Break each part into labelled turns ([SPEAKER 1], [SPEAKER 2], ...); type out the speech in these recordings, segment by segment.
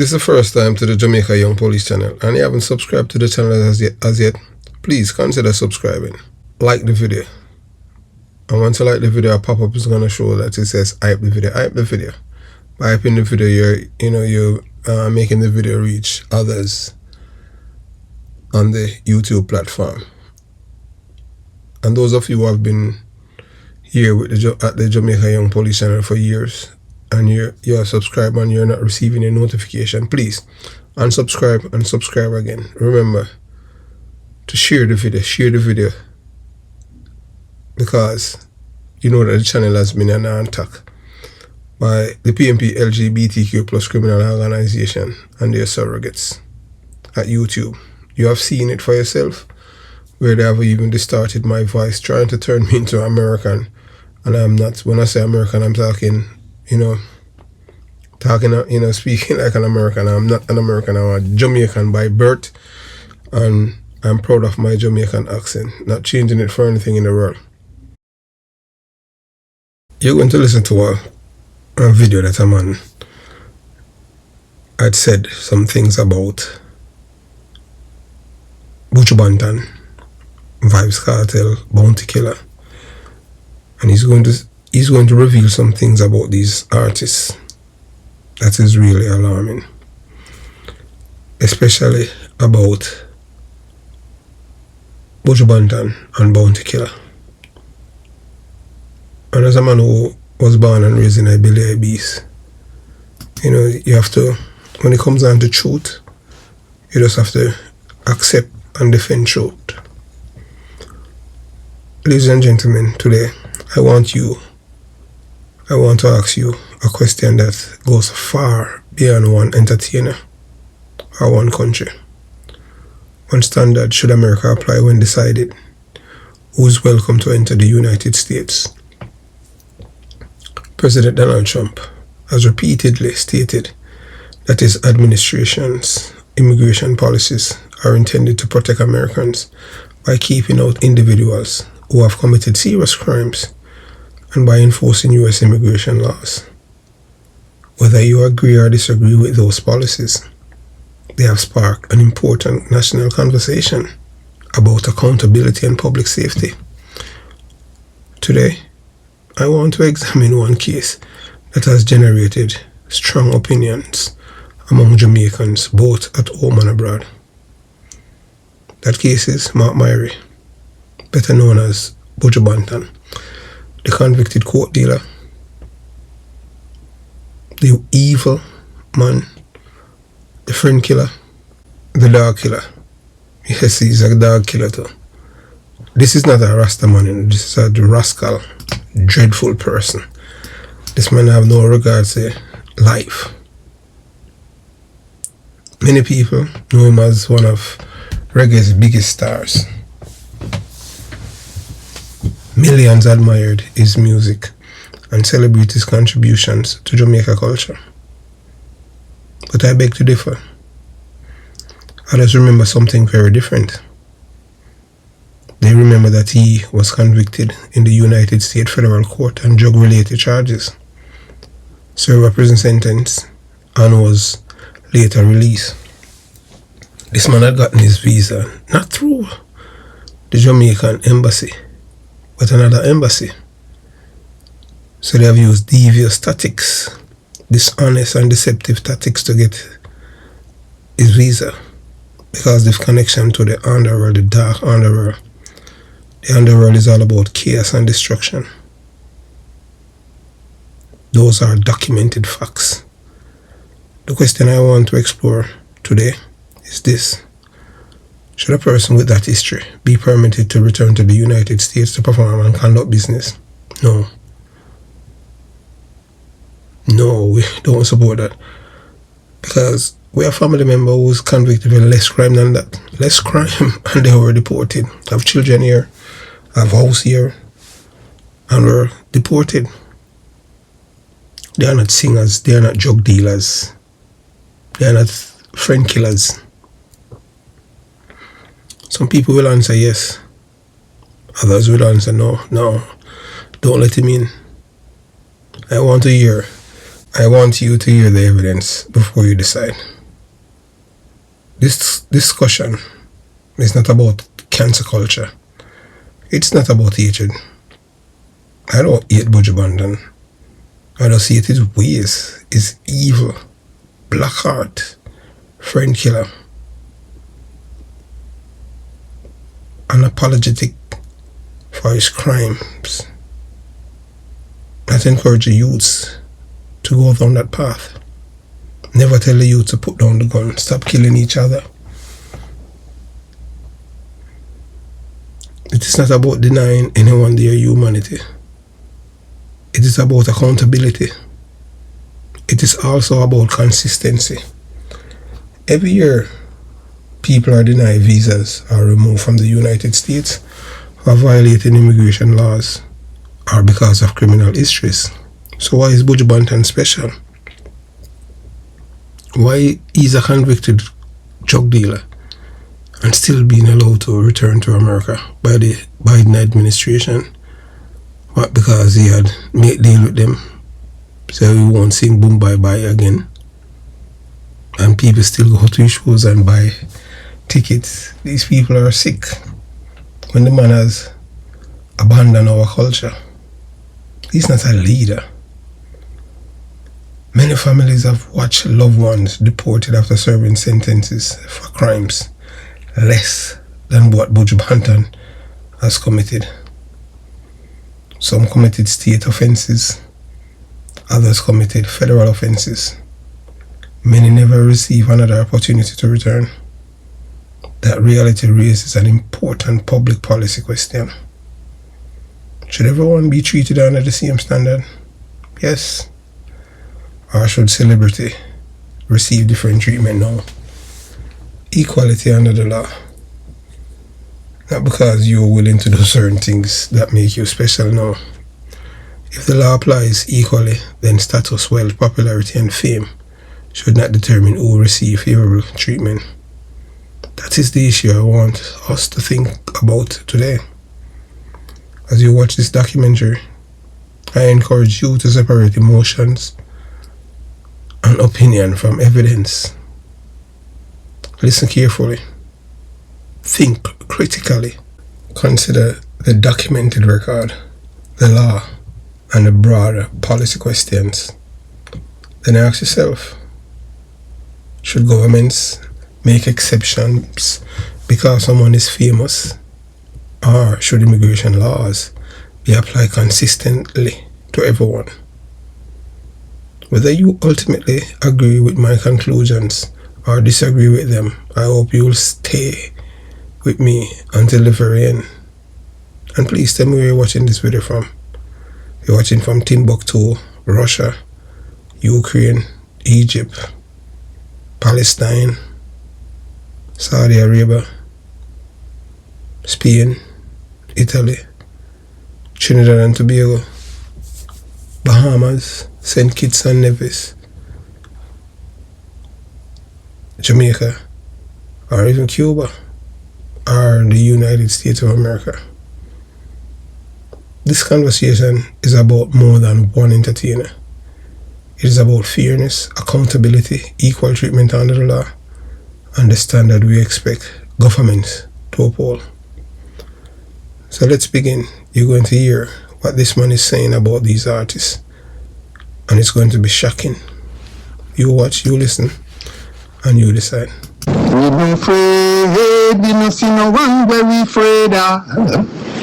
[SPEAKER 1] This is the first time to the Jamaica Young Police channel and you haven't subscribed to the channel as yet, please consider subscribing. Like the video. And once you like the video, a pop-up is going to show that it says hype the video. Hype the video. By hyping the video, you're making the video reach others on the YouTube platform. And those of you who have been here with at the Jamaica Young Police channel for years, and you're subscribed and you're not receiving a notification, please unsubscribe and subscribe again. Remember to share the video, because you know that the channel has been an attack by the PMP LGBTQ plus criminal organization and their surrogates at YouTube. You have seen it for yourself, where they have even distorted my voice, trying to turn me into American. And I'm not. When I say American, I'm talking, speaking like an American. I'm not an American. I'm a Jamaican by birth, and I'm proud of my Jamaican accent, not changing it for anything in the world. You're going to listen to a video that a man had said some things about Buju Banton, Vybz Kartel, Bounty Killer, and he's going to reveal some things about these artists that is really alarming, especially about Buju Banton and Bounty Killer. And as a man who was born and raised in a Billy Beast, you have to, when it comes down to truth, you just have to accept and defend truth. Ladies and gentlemen, today I want to ask you a question that goes far beyond one entertainer or one country. One standard should America apply when decided who is welcome to enter the United States? President Donald Trump has repeatedly stated that his administration's immigration policies are intended to protect Americans by keeping out individuals who have committed serious crimes and by enforcing U.S. immigration laws. Whether you agree or disagree with those policies, they have sparked an important national conversation about accountability and public safety. Today, I want to examine one case that has generated strong opinions among Jamaicans, both at home and abroad. That case is Mark Myrie, better known as Buju Banton, the convicted court dealer, the evil man, the friend killer, the dog killer. Yes, he's a dog killer too. This is not a Rasta man, this is a rascal, dreadful person. This man have no regard to life. Many people know him as one of reggae's biggest stars. Millions admired his music and celebrate his contributions to Jamaica culture. But I beg to differ. Others remember something very different. They remember that he was convicted in the United States Federal Court on drug-related charges, served a prison sentence, and was later released. This man had gotten his visa not through the Jamaican embassy, but another embassy. So they have used devious tactics, dishonest and deceptive tactics to get his visa, because of connection to the underworld, the dark underworld. The underworld is all about chaos and destruction. Those are documented facts. The question I want to explore today is this: should a person with that history be permitted to return to the United States to perform and conduct business? No. No, we don't support that. Because we have a family member who's convicted of less crime than that. Less crime, and they were deported. I have children here, I have a house here, and were deported. They are not singers, they are not drug dealers, they are not friend killers. Some people will answer yes, others will answer no, don't let him in. I want to hear I want you to hear the evidence before you decide. This discussion is not about cancer culture. It's not about hatred. I don't hate Buju Banton. I just hate his ways, his evil, black heart, friend killer, unapologetic for his crimes. That encourage the youths to go down that path. Never tell the youth to put down the gun, stop killing each other. It is not about denying anyone their humanity. It is about accountability. It is also about consistency. Every year, people are denied visas or removed from the United States for violating immigration laws or because of criminal histories. So why is Buju Banton special? Why is a convicted drug dealer and still being allowed to return to America by the Biden administration? What, because he had made deal with them, so we won't sing Boom Bye Bye again, and people still go to his shows and buy tickets? These people are sick when the man has abandoned our culture. He's not a leader. Many families have watched loved ones deported after serving sentences for crimes less than what Buju Banton has committed. Some committed state offenses, others committed federal offenses. Many never receive another opportunity to return. That reality raises an important public policy question. Should everyone be treated under the same standard? Yes. Or should celebrity receive different treatment now? Equality under the law. Not because you're willing to do certain things that make you special, no. If the law applies equally, then status, wealth, popularity, and fame should not determine who will receive favorable treatment. That is the issue I want us to think about today. As you watch this documentary, I encourage you to separate emotions and opinion from evidence. Listen carefully. Think critically. Consider the documented record, the law, and the broader policy questions. Then ask yourself, should governments make exceptions because someone is famous? Or should immigration laws be applied consistently to everyone? Whether you ultimately agree with my conclusions or disagree with them, I hope you will stay with me until the very end. And please tell me where you're watching this video from. You're watching from Timbuktu, Russia, Ukraine, Egypt, Palestine, Saudi Arabia, Spain, Italy, Trinidad and Tobago, Bahamas, St. Kitts and Nevis, Jamaica, or even Cuba, or the United States of America. This conversation is about more than one entertainer. It is about fairness, accountability, equal treatment under the law, and the standard we expect governments to uphold. So let's begin. You're going to hear what this man is saying about these artists, and it's going to be shocking. You watch, you listen, and you decide.
[SPEAKER 2] We no afraid, we no see no one where we afraid of.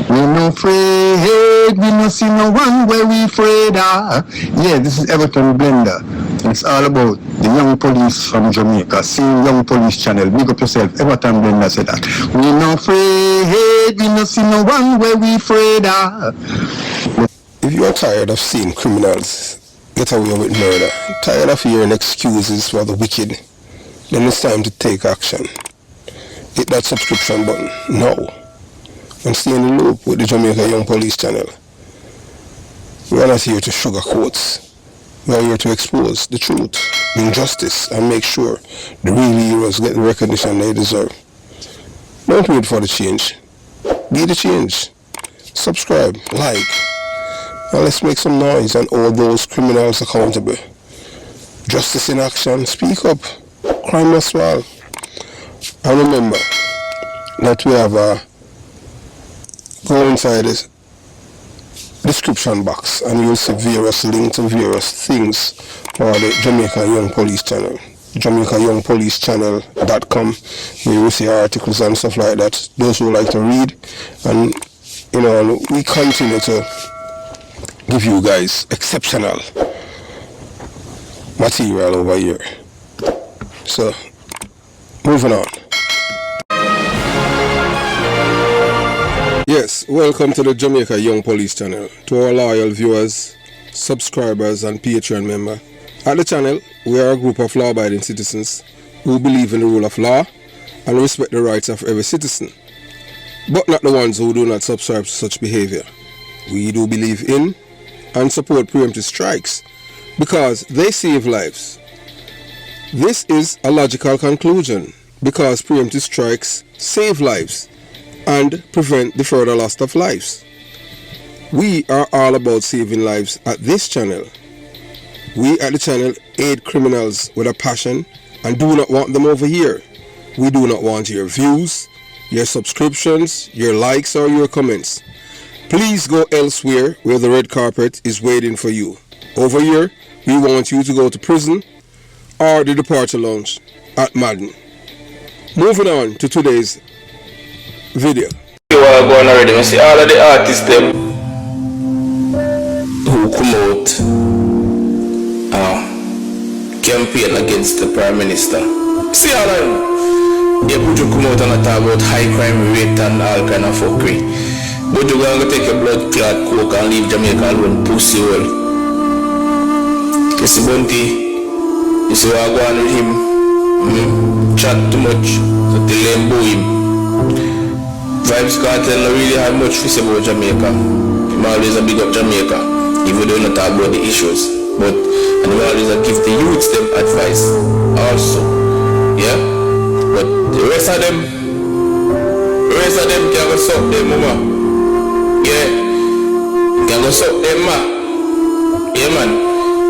[SPEAKER 2] We no afraid, we no see no one where we afraid of. Yeah, this is Everton Blender. It's all about the young police from Jamaica. See Young Police Channel. Big up yourself. Everton Blender said that. We no afraid, we no see no one where we afraid of.
[SPEAKER 1] If you are tired of seeing criminals get away with murder, tired of hearing excuses for the wicked, then it's time to take action. Hit that subscription button now and stay in the loop with the Jamaica Young Police Channel. We are not here to sugarcoat. We are here to expose the truth, bring justice, and make sure the real heroes get the recognition they deserve. Don't wait for the change. Be the change. Subscribe, like, and let's make some noise and hold those criminals accountable. Justice in action. Speak up. Crime must fall. And remember that we have a go inside this description box and you'll see various links to various things for the Jamaica Young Police channel. JamaicaYoungPoliceChannel.com, where you will see articles and stuff like that. Those who like to read, and you know, we continue to give you guys exceptional material over here. So, moving on. Yes, welcome to the Jamaica Young Police channel. To our loyal viewers, subscribers and Patreon members. At the channel, we are a group of law-abiding citizens who believe in the rule of law and respect the rights of every citizen, but not the ones who do not subscribe to such behavior. We do believe in and support preemptive strikes because they save lives. This is a logical conclusion because preemptive strikes save lives and prevent the further loss of lives. We are all about saving lives at this channel. We at the channel aid criminals with a passion and do not want them over here. We do not want your views, your subscriptions, your likes or your comments. Please go elsewhere where the red carpet is waiting for you. Over here, we want you to go to prison or the departure lounge at Madden. Moving on to today's video.
[SPEAKER 3] You are going already. I see all of the artists them who come out campaign against the Prime Minister. See all of them. Yeah, Buju come out and talk about high crime rate and all kind of fuckery. Buju going to take a blood clot coke and leave Jamaica alone, pussy hole. You see Bunty, you see what I go on with him, chat too much, so they lambo him. Vibes Cartel don't really have much to say about Jamaica. I'm always a big up Jamaica, even though not talk about the issues. But and we always give the youths them advice also. Yeah? But the rest of them can go suck them mama. Yeah? Can go suck them ma. Yeah man.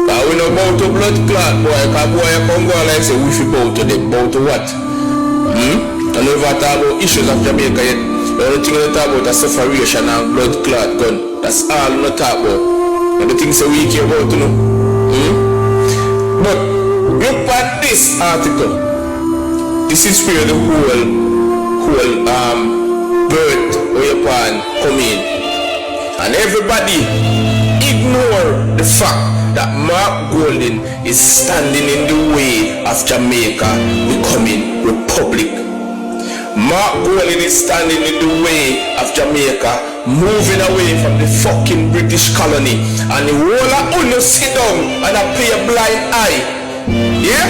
[SPEAKER 3] Cause we know about to blood clot boy, cause boy come go like say we should bow to them. Bow to what? And we never talk about issues of Jamaica yet. The only thing we talk about is separation and blood clot gun. That's all we talk about. And the things that we care about, you know. But look at this article. This is where the whole birth weapon come in. And everybody ignore the fact that Mark Golden is standing in the way of Jamaica becoming republic. Mark Golden is standing in the way of Jamaica moving away from the fucking British colony, and the whole of Uno sit down and play a blind eye. Yeah?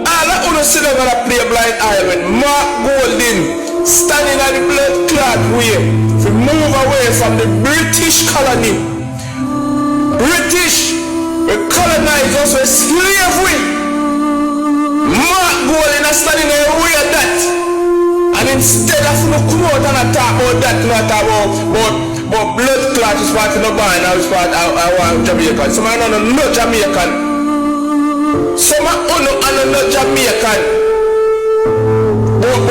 [SPEAKER 3] All of Uno sit down and play a blind eye when Mark Golden standing at the blood clot way to move away from the British colony. British will colonize us with slavery. Mark Golden is standing in the way of that. And instead of no come out and talk about that, not talk about blood clot is part of the band, now it's part of Jamaican. Some are not Jamaican. Some are not Jamaican. But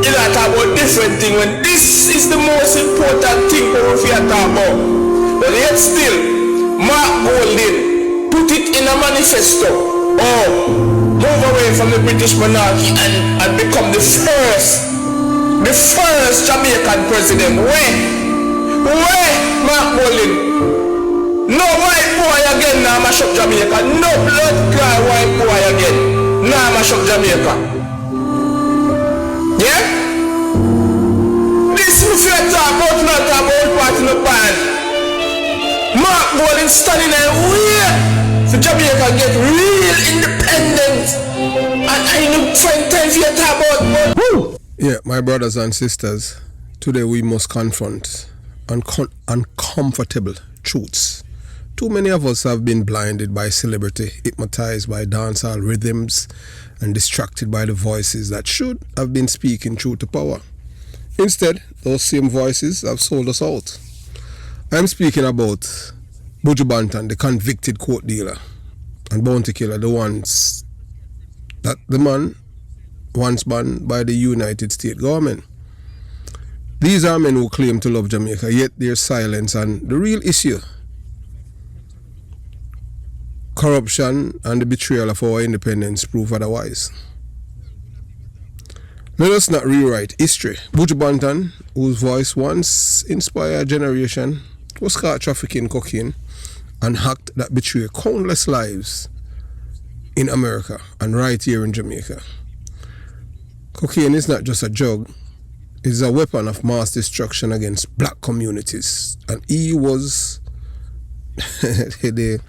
[SPEAKER 3] you know talk about different thing when this is the most important thing for us to talk about. But yet still, Mark Golden put it in a manifesto. Move away from the British monarchy and become the first Jamaican president. Where Mark Golden? No white boy again now mash up Jamaica. No blood cry white boy again now mash up Jamaica. Yeah? This is what I talk about, not about part in the band. Mark Golden standing there where so Jamaica get real independent and I don't find time for you to talk about.
[SPEAKER 1] Yeah, my brothers and sisters, today we must confront uncomfortable truths. Too many of us have been blinded by celebrity, hypnotized by dancehall rhythms, and distracted by the voices that should have been speaking truth to power. Instead, those same voices have sold us out. I'm speaking about Buju Banton, the convicted court dealer, and bounty killer, the ones that the man once banned by the United States government. These are men who claim to love Jamaica, yet their silence on the real issue, corruption and the betrayal of our independence, prove otherwise. Let us not rewrite history. Buju Banton, whose voice once inspired a generation, was caught trafficking cocaine and hacked that betrayed countless lives in America and right here in Jamaica. Cocaine is not just a drug, it's a weapon of mass destruction against black communities. And he was the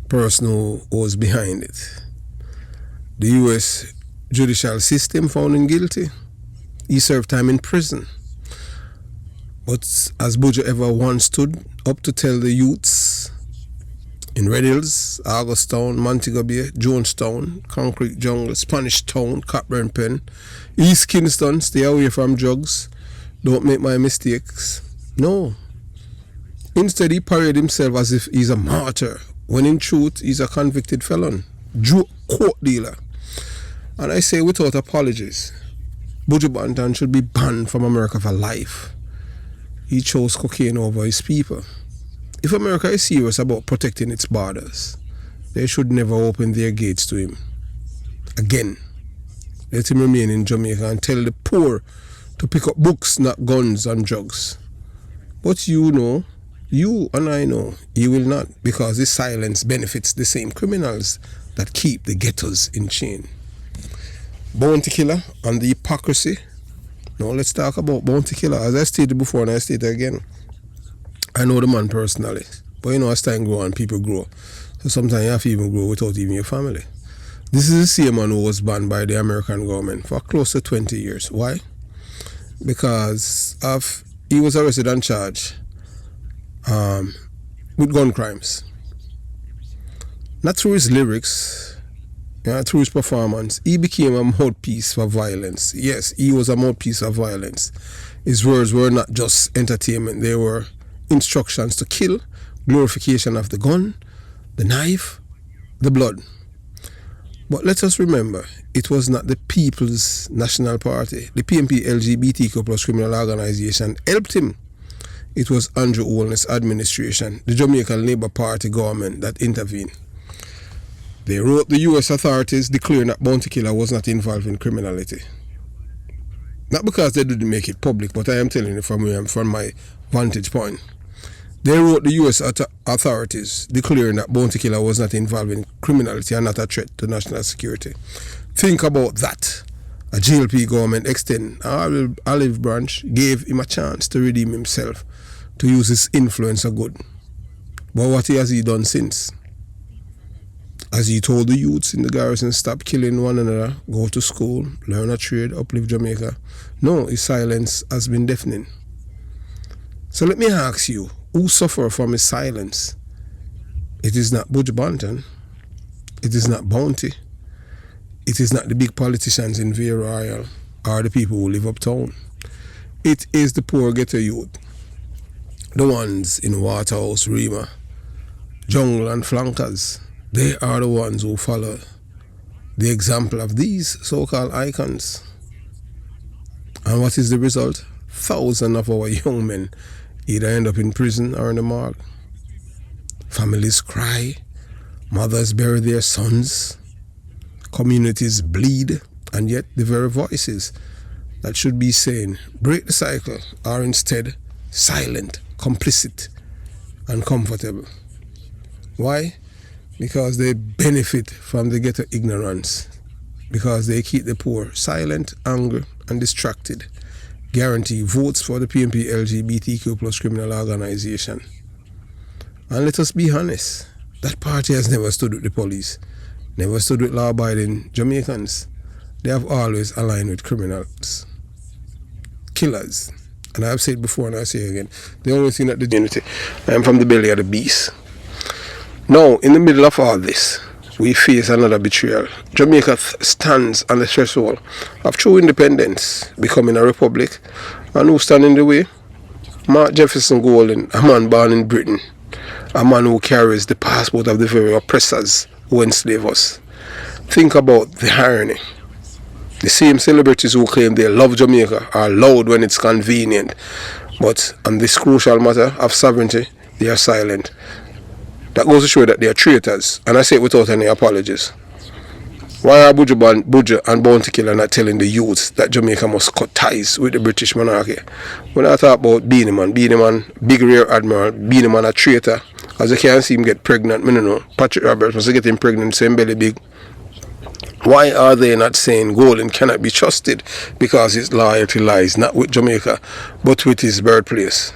[SPEAKER 1] person who was behind it. The US judicial system found him guilty. He served time in prison. But as Buju ever once stood up to tell the youths in Red Hills, Augustown, Montego Bay, Jonestown, Concrete Jungle, Spanish Town, Cockburn Pen, East Kingston, stay away from drugs, don't make my mistakes. No. Instead, he paraded himself as if he's a martyr, when in truth, he's a convicted felon, court dealer. And I say without apologies, Buju Banton should be banned from America for life. He chose cocaine over his people. If America is serious about protecting its borders, they should never open their gates to him again. Let him remain in Jamaica and tell the poor to pick up books, not guns and drugs. But you know, you and I know, he will not, because his silence benefits the same criminals that keep the ghettos in chain. Bounty killer and the hypocrisy. Now let's talk about bounty killer. As I stated before and I state again, I know the man personally, but you know, as time grows on, people grow. So sometimes you have to even grow without even your family. This is the same man who was banned by the American government for close to 20 years. Why? Because he was arrested and charged with gun crimes. Not through his lyrics, through his performance. He became a mouthpiece for violence. Yes, he was a mouthpiece of violence. His words were not just entertainment, they were instructions to kill, glorification of the gun, the knife, the blood. But let us remember, it was not the People's National Party. The PNP LGBTQ plus criminal organization helped him. It was Andrew Holness administration, the Jamaican Labour Party government that intervened. They wrote the US authorities declaring that bounty killer was not involved in criminality. Not because they didn't make it public, but I am telling you from my vantage point. They wrote the US authorities declaring that bounty killer was not involved in criminality and not a threat to national security. Think about that. A GLP government extend an olive branch gave him a chance to redeem himself, to use his influence for good. But what has he done since? As he told the youths in the garrison, stop killing one another, go to school, learn a trade, uplift Jamaica. No, his silence has been deafening. So let me ask you, who suffer from his silence? It is not Buju Banton. It is not Bounty. It is not the big politicians in Via Royal or the people who live uptown. It is the poor ghetto youth. The ones in Waterhouse, Rima, Jungle and Flankers. They are the ones who follow the example of these so-called icons. And what is the result? Thousands of our young men either end up in prison or in the morgue. Families cry, mothers bury their sons, communities bleed, and yet the very voices that should be saying, break the cycle, are instead silent, complicit, and comfortable. Why? Because they benefit from the ghetto ignorance, because they keep the poor silent, angry, and distracted, guarantee votes for the PNP LGBTQ plus criminal organization. And let us be honest, that party has never stood with the police, never stood with law-abiding Jamaicans. They have always aligned with criminals, killers. And I've said before and I say again, the only thing that the unity, I am from the belly of the beast. Now, in the middle of all this, we face another betrayal. Jamaica stands on the threshold of true independence, becoming a republic. And who stand in the way? Mark Jefferson Golden, a man born in Britain a man who carries the passport of the very oppressors who enslave us. Think about the irony. The same celebrities who claim they love Jamaica are loud when it's convenient, but on this crucial matter of sovereignty, they are silent. That goes to show that they are traitors, and I say it without any apologies. Why are Buju and Bounty Killer not telling the youths that Jamaica must cut ties with the British monarchy? When I talk about Beenie Man, big rear admiral, Beenie Man a traitor. As you can see him get pregnant, I don't know, Patrick Roberts must get him pregnant, same belly big. Why are they not saying Golding cannot be trusted because his loyalty lies not with Jamaica, but with his birthplace?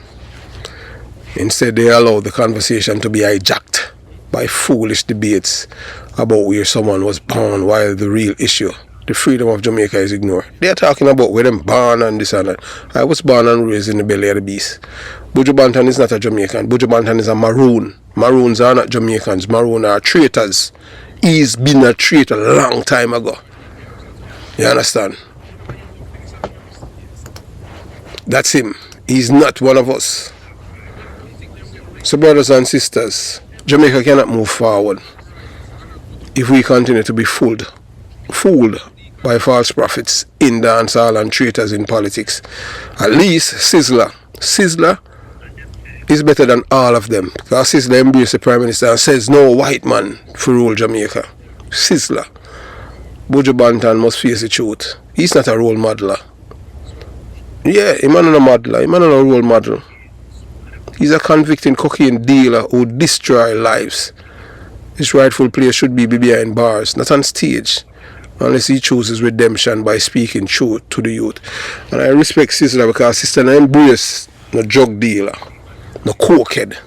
[SPEAKER 1] Instead, they allow the conversation to be hijacked by foolish debates about where someone was born, while the real issue, the freedom of Jamaica, is ignored. They are talking about where them born and this and that. I was born and raised in the belly of the beast. Buju Banton is not a Jamaican. Buju Banton is a Maroon. Maroons are not Jamaicans. Maroon are traitors. He's been a traitor a long time ago. You understand? That's him. He's not one of us. So brothers and sisters, Jamaica cannot move forward if we continue to be fooled by false prophets in dancehall and traitors in politics. At least Sizzler is better than all of them, because Sizzler embraces the Prime Minister and says no white man for rule Jamaica. Sizzler. Buju Banton must face the truth. He's not a role modeler. Yeah, he's not a modeler. He's not a role model. He's a convicted cocaine dealer who destroys lives. His rightful place should be behind bars, not on stage, unless he chooses redemption by speaking truth to the youth. And I respect Sizzler because Sister embrace no drug dealer, no cokehead,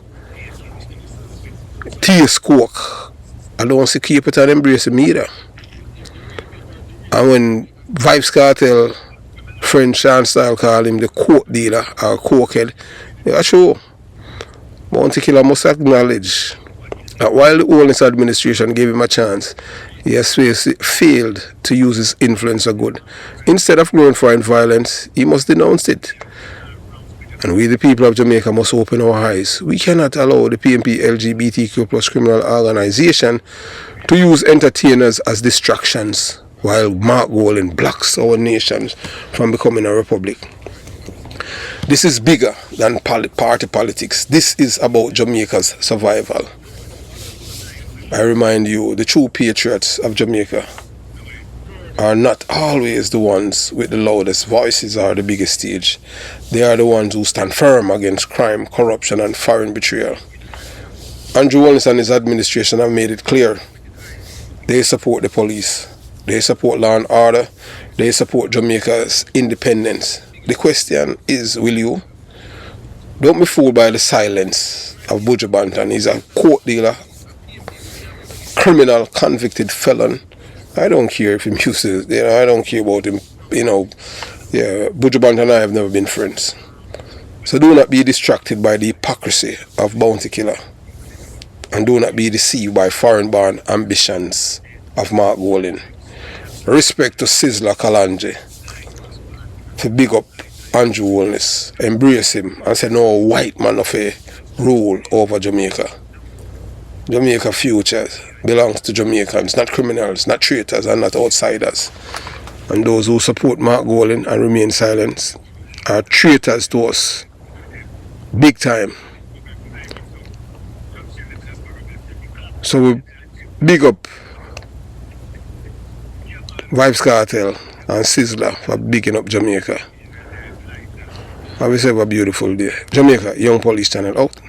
[SPEAKER 1] taste coke. I don't see keep it and embrace him either. And when Vibes Cartel friend Sean Style call him the coke dealer or cokehead, yeah, sure. Bounty Killer must acknowledge that while the Oldness administration gave him a chance, he has failed to use his influence for good. Instead of glorifying violence, he must denounce it. And we, the people of Jamaica, must open our eyes. We cannot allow the PNP LGBTQ plus criminal organization to use entertainers as distractions, while Mark Golding blocks our nation from becoming a republic. This is bigger than party politics. This is about Jamaica's survival. I remind you, the true patriots of Jamaica are not always the ones with the loudest voices or the biggest stage. They are the ones who stand firm against crime, corruption, and foreign betrayal. Andrew Wallace and his administration have made it clear. They support the police. They support law and order. They support Jamaica's independence. The question is, will you? Don't be fooled by the silence of Buju Banton. He's a coke dealer, criminal, convicted felon. I don't care if he uses, I don't care about him, Buju Banton and I have never been friends. So do not be distracted by the hypocrisy of Bounty Killer. And do not be deceived by foreign-born ambitions of Mark Golding. Respect to Sizzler Kalanje. To big up Andrew Wallace, embrace him and say no white man of a rule over Jamaica. Jamaica future belongs to Jamaicans, not criminals, not traitors, and not outsiders. And those who support Mark Golding and remain silent are traitors to us, big time. So we big up Vibes Cartel and Sizzler for bigging up Jamaica. Have yourself a beautiful day. Jamaica, Young Police Channel out.